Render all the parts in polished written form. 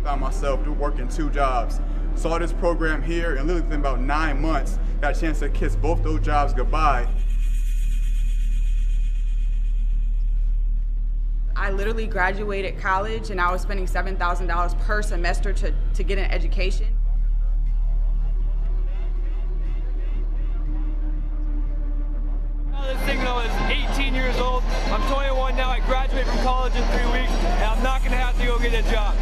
found myself working 2 jobs. Saw this program here, and literally within about 9 months, got a chance to kiss both those jobs goodbye. I literally graduated college and I was spending $7,000 per semester to get an education. This thing when I was 18 years old. I'm 21 now. I graduate from college in 3 weeks, and I'm not going to have to go get a job.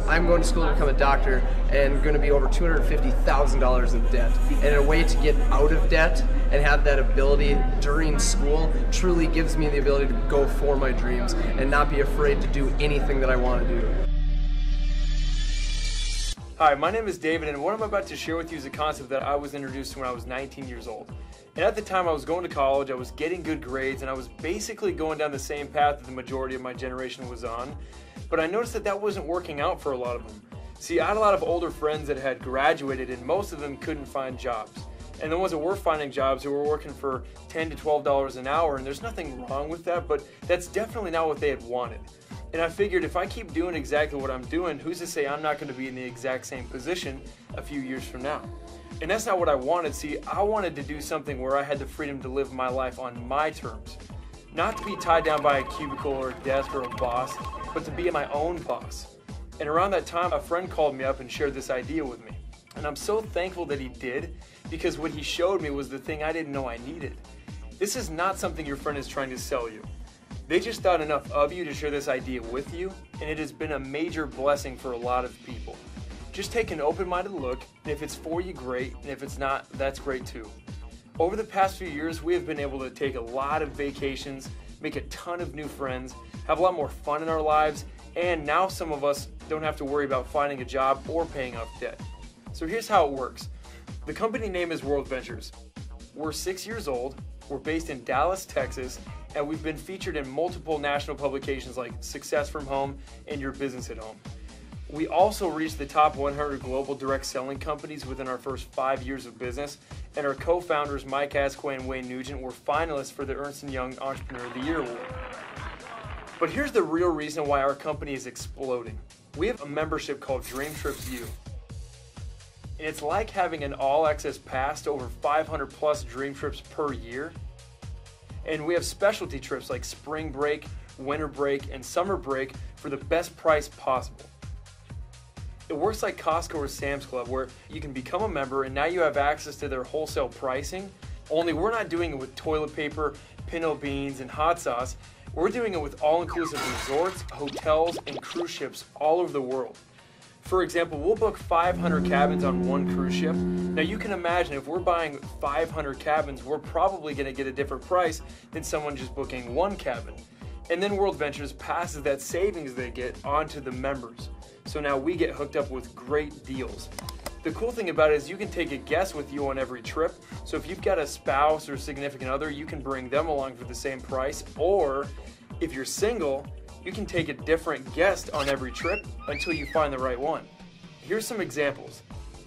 I'm going to school to become a doctor and going to be over $250,000 in debt. And a way to get out of debt and have that ability during school truly gives me the ability to go for my dreams and not be afraid to do anything that I want to do. Hi, my name is David, and what I'm about to share with you is a concept that I was introduced to when I was 19 years old. And at the time I was going to college, I was getting good grades, and I was basically going down the same path that the majority of my generation was on. But I noticed that that wasn't working out for a lot of them. See, I had a lot of older friends that had graduated, and most of them couldn't find jobs. And the ones that were finding jobs, who were working for $10 to $12 an hour, and there's nothing wrong with that, but that's definitely not what they had wanted. And I figured if I keep doing exactly what I'm doing, who's to say I'm not going to be in the exact same position a few years from now? And that's not what I wanted. See, I wanted to do something where I had the freedom to live my life on my terms. Not to be tied down by a cubicle or a desk or a boss, but to be my own boss. And around that time, a friend called me up and shared this idea with me. And I'm so thankful that he did, because what he showed me was the thing I didn't know I needed. This is not something your friend is trying to sell you. They just thought enough of you to share this idea with you, and it has been a major blessing for a lot of people. Just take an open-minded look, and if it's for you, great, and if it's not, that's great too. Over the past few years, we have been able to take a lot of vacations, make a ton of new friends, have a lot more fun in our lives, and now some of us don't have to worry about finding a job or paying off debt. So here's how it works. The company name is World Ventures. We're 6 years old, we're based in Dallas, Texas, and we've been featured in multiple national publications like Success from Home and Your Business at Home. We also reached the top 100 global direct selling companies within our first 5 years of business, and our co-founders Mike Asquith and Wayne Nugent were finalists for the Ernst & Young Entrepreneur of the Year Award. But here's the real reason why our company is exploding. We have a membership called DreamTrips U. And it's like having an all-access pass to over 500 plus dream trips per year. And we have specialty trips like spring break, winter break, and summer break for the best price possible. It works like Costco or Sam's Club, where you can become a member and now you have access to their wholesale pricing, only we're not doing it with toilet paper, pinto beans, and hot sauce. We're doing it with all-inclusive resorts, hotels, and cruise ships all over the world. For example, we'll book 500 cabins on one cruise ship. Now you can imagine if we're buying 500 cabins, we're probably going to get a different price than someone just booking one cabin. And then World Ventures passes that savings they get on to the members. So now we get hooked up with great deals. The cool thing about it is you can take a guest with you on every trip. So if you've got a spouse or significant other, you can bring them along for the same price. Or if you're single, you can take a different guest on every trip until you find the right one. Here's some examples.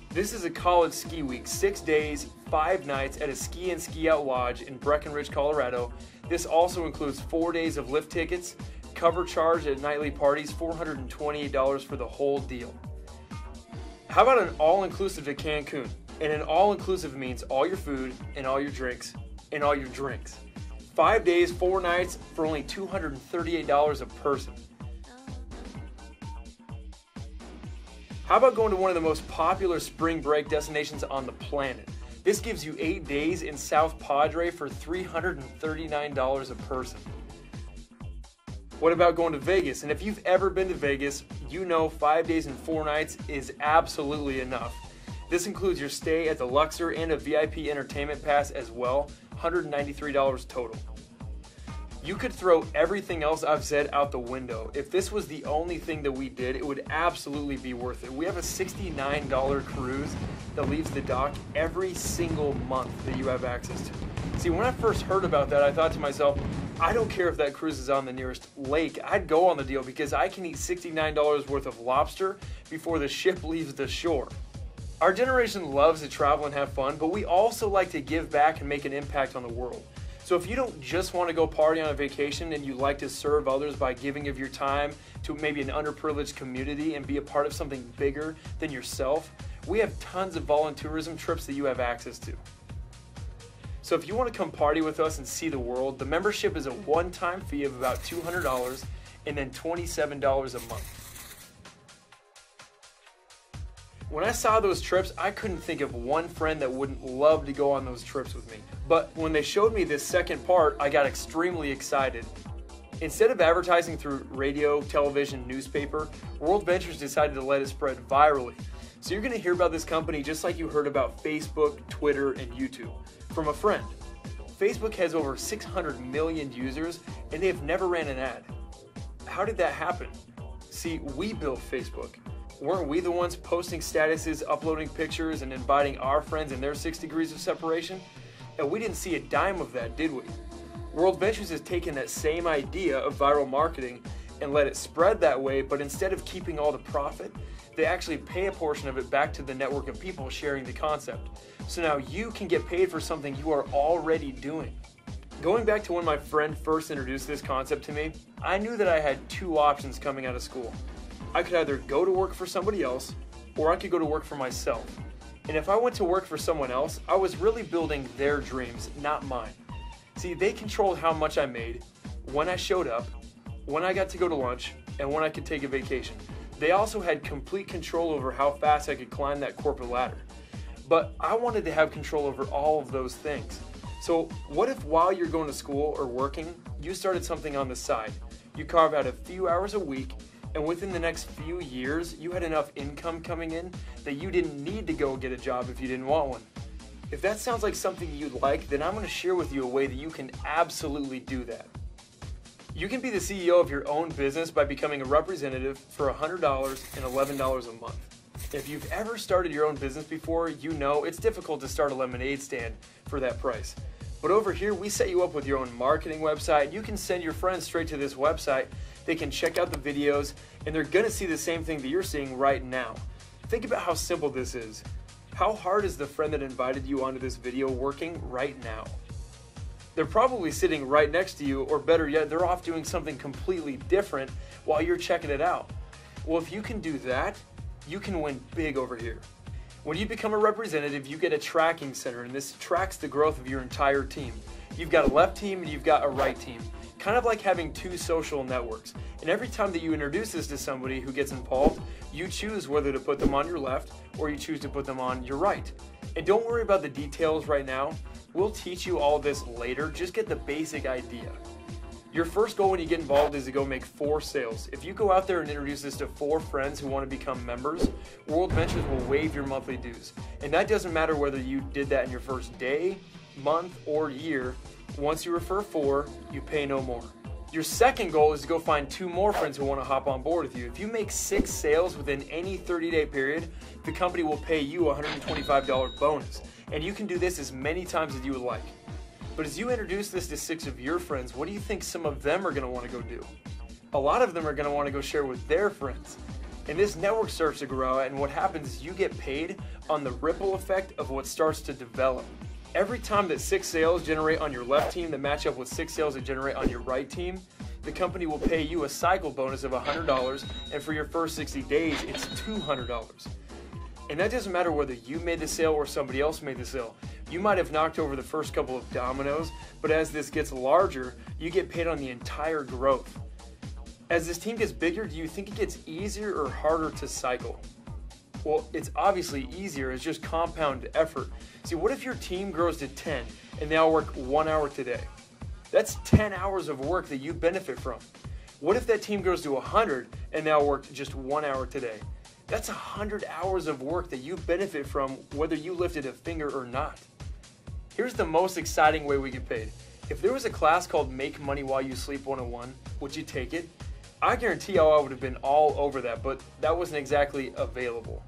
This is a college ski week, 6 days, 5 nights at a ski and ski out lodge in Breckenridge, Colorado. This also includes 4 days of lift tickets, cover charge at nightly parties, $428 for the whole deal. How about an all-inclusive to Cancun? And an all-inclusive means all your food and all your drinks and all your drinks. 5 days, 4 nights for only $238 a person. How about going to one of the most popular spring break destinations on the planet? This gives you 8 days in South Padre for $339 a person. What about going to Vegas? And if you've ever been to Vegas, you know 5 days and 4 nights is absolutely enough. This includes your stay at the Luxor and a VIP entertainment pass as well, $193 total. You could throw everything else I've said out the window. If this was the only thing that we did, it would absolutely be worth it. We have a $69 cruise that leaves the dock every single month that you have access to. See, when I first heard about that, I thought to myself, I don't care if that cruise is on the nearest lake. I'd go on the deal because I can eat $69 worth of lobster before the ship leaves the shore. Our generation loves to travel and have fun, but we also like to give back and make an impact on the world. So if you don't just want to go party on a vacation and you like to serve others by giving of your time to maybe an underprivileged community and be a part of something bigger than yourself, we have tons of volunteerism trips that you have access to. So if you want to come party with us and see the world, the membership is a one-time fee of about $200 and then $27 a month. When I saw those trips, I couldn't think of one friend that wouldn't love to go on those trips with me. But when they showed me this second part, I got extremely excited. Instead of advertising through radio, television, newspaper, World Ventures decided to let it spread virally. So you're going to hear about this company just like you heard about Facebook, Twitter, and YouTube from a friend. Facebook has over 600 million users and they have never ran an ad. How did that happen? See, we built Facebook. Weren't we the ones posting statuses, uploading pictures, and inviting our friends in their 6 degrees of separation? And we didn't see a dime of that, did we? World Ventures has taken that same idea of viral marketing and let it spread that way, but instead of keeping all the profit, they actually pay a portion of it back to the network of people sharing the concept. So now you can get paid for something you are already doing. Going back to when my friend first introduced this concept to me, I knew that I had 2 options coming out of school. I could either go to work for somebody else, or I could go to work for myself. And if I went to work for someone else, I was really building their dreams, not mine. See, they controlled how much I made, when I showed up, when I got to go to lunch, and when I could take a vacation. They also had complete control over how fast I could climb that corporate ladder. But I wanted to have control over all of those things. So what if while you're going to school or working, you started something on the side? You carve out a few hours a week, and within the next few years, you had enough income coming in that you didn't need to go get a job if you didn't want one. If that sounds like something you'd like, then I'm going to share with you a way that you can absolutely do that. You can be the CEO of your own business by becoming a representative for $100 and $11 a month. If you've ever started your own business before, you know it's difficult to start a lemonade stand for that price. But over here, we set you up with your own marketing website. You can send your friends straight to this website. They can check out the videos, and they're going to see the same thing that you're seeing right now. Think about how simple this is. How hard is the friend that invited you onto this video working right now? They're probably sitting right next to you, or better yet, they're off doing something completely different while you're checking it out. Well, if you can do that, you can win big over here. When you become a representative, you get a tracking center, and this tracks the growth of your entire team. You've got a left team and you've got a right team. Kind of like having 2 social networks. And every time that you introduce this to somebody who gets involved, you choose whether to put them on your left or you choose to put them on your right. And don't worry about the details right now. We'll teach you all this later. Just get the basic idea. Your first goal when you get involved is to go make 4 sales. If you go out there and introduce this to 4 friends who want to become members, World Ventures will waive your monthly dues. And that doesn't matter whether you did that in your first day, month, or year. Once you refer 4, you pay no more. Your second goal is to go find 2 more friends who want to hop on board with you. If you make 6 sales within any 30-day period, the company will pay you a $125 bonus. And you can do this as many times as you would like. But as you introduce this to 6 of your friends, what do you think some of them are going to want to go do? A lot of them are going to want to go share with their friends. And this network starts to grow, and what happens is you get paid on the ripple effect of what starts to develop. Every time that 6 sales generate on your left team that match up with 6 sales that generate on your right team, the company will pay you a cycle bonus of $100, and for your first 60 days, it's $200. And that doesn't matter whether you made the sale or somebody else made the sale. You might have knocked over the first couple of dominoes, but as this gets larger, you get paid on the entire growth. As this team gets bigger, do you think it gets easier or harder to cycle? Well, it's obviously easier. It's just compound effort. See, what if your team grows to 10 and they all work 1 hour today? That's 10 hours of work that you benefit from. What if that team grows to 100 and they all work just 1 hour today? That's 100 hours of work that you benefit from whether you lifted a finger or not. Here's the most exciting way we get paid. If there was a class called Make Money While You Sleep 101, would you take it? I guarantee you I would have been all over that, but that wasn't exactly available.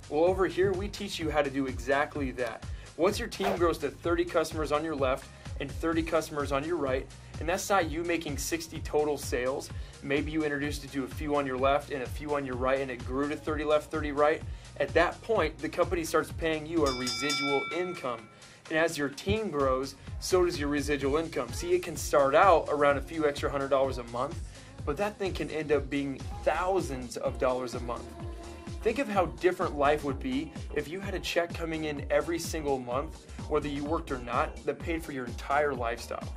Well, over here, we teach you how to do exactly that. Once your team grows to 30 customers on your left and 30 customers on your right, and that's not you making 60 total sales. Maybe you introduced it to a few on your left and a few on your right, and it grew to 30 left, 30 right. At that point, the company starts paying you a residual income. And as your team grows, so does your residual income. See, it can start out around a few extra $100 a month, but that thing can end up being thousands of dollars a month. Think of how different life would be if you had a check coming in every single month, whether you worked or not, that paid for your entire lifestyle.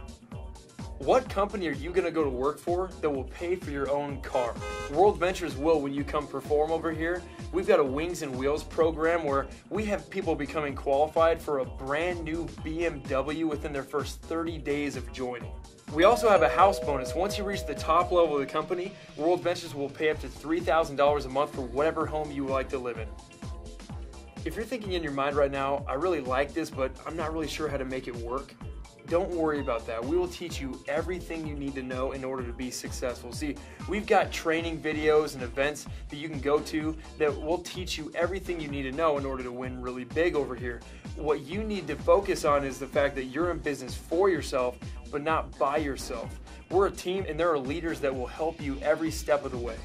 What company are you going to go to work for that will pay for your own car? World Ventures will when you come perform over here. We've got a Wings and Wheels program where we have people becoming qualified for a brand new BMW within their first 30 days of joining. We also have a house bonus. Once you reach the top level of the company, World Ventures will pay up to $3,000 a month for whatever home you would like to live in. If you're thinking in your mind right now, I really like this, but I'm not really sure how to make it work, don't worry about that. We will teach you everything you need to know in order to be successful. See, we've got training videos and events that you can go to that will teach you everything you need to know in order to win really big over here. What you need to focus on is the fact that you're in business for yourself, but not by yourself. We're a team and there are leaders that will help you every step of the way.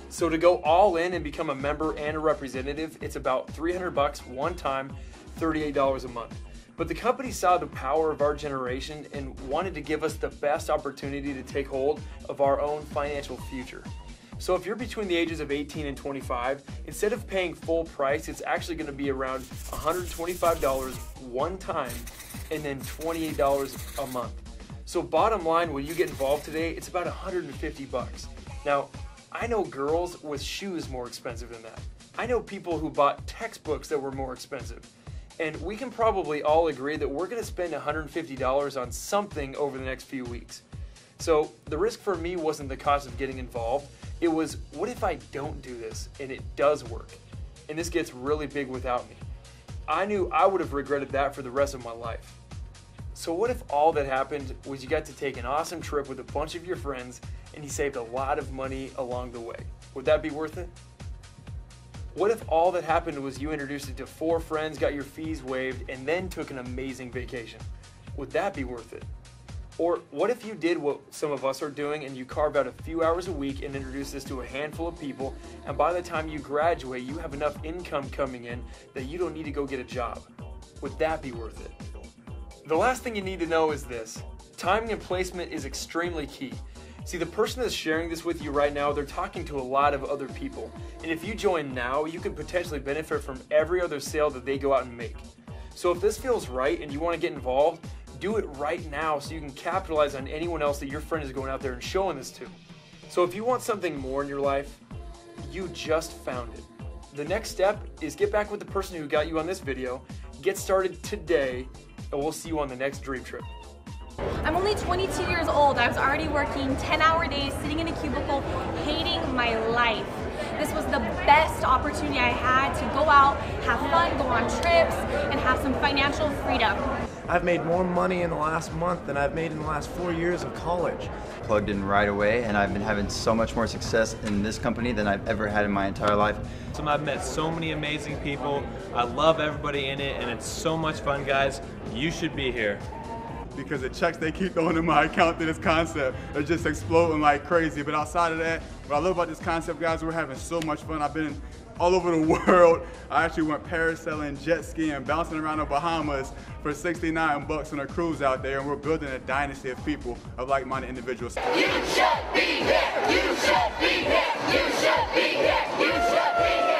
So to go all in and become a member and a representative, it's about $300 one time, $38 a month. But the company saw the power of our generation and wanted to give us the best opportunity to take hold of our own financial future. So if you're between the ages of 18 and 25, instead of paying full price, it's actually going to be around $125 one time and then $28 a month. So bottom line, when you get involved today, it's about $150. Now, I know girls with shoes more expensive than that. I know people who bought textbooks that were more expensive. And we can probably all agree that we're going to spend $150 on something over the next few weeks. So the risk for me wasn't the cost of getting involved. It was, what if I don't do this and it does work? And this gets really big without me. I knew I would have regretted that for the rest of my life. So what if all that happened was you got to take an awesome trip with a bunch of your friends and you saved a lot of money along the way? Would that be worth it? What if all that happened was you introduced it to 4 friends, got your fees waived, and then took an amazing vacation? Would that be worth it? Or what if you did what some of us are doing and you carve out a few hours a week and introduce this to a handful of people, and by the time you graduate, you have enough income coming in that you don't need to go get a job? Would that be worth it? The last thing you need to know is this. Timing and placement is extremely key. See, the person that's sharing this with you right now, they're talking to a lot of other people. And if you join now, you could potentially benefit from every other sale that they go out and make. So if this feels right and you want to get involved, do it right now so you can capitalize on anyone else that your friend is going out there and showing this to. So if you want something more in your life, you just found it. The next step is get back with the person who got you on this video, get started today, and we'll see you on the next Dream Trip. I'm only 22 years old. I was already working 10-hour days, sitting in a cubicle, hating my life. This was the best opportunity I had to go out, have fun, go on trips, and have some financial freedom. I've made more money in the last month than I've made in the last 4 years of college. Plugged in right away, and I've been having so much more success in this company than I've ever had in my entire life. So I've met so many amazing people. I love everybody in it, and it's so much fun, guys. You should be here. Because the checks they keep throwing in my account to this concept are just exploding like crazy. But outside of that, what I love about this concept, guys, we're having so much fun. I've been all over the world. I actually went parasailing, jet skiing, bouncing around the Bahamas for $69 on a cruise out there, and we're building a dynasty of people, of like-minded individuals. You should be here! You should be here! You should be here! You should be here!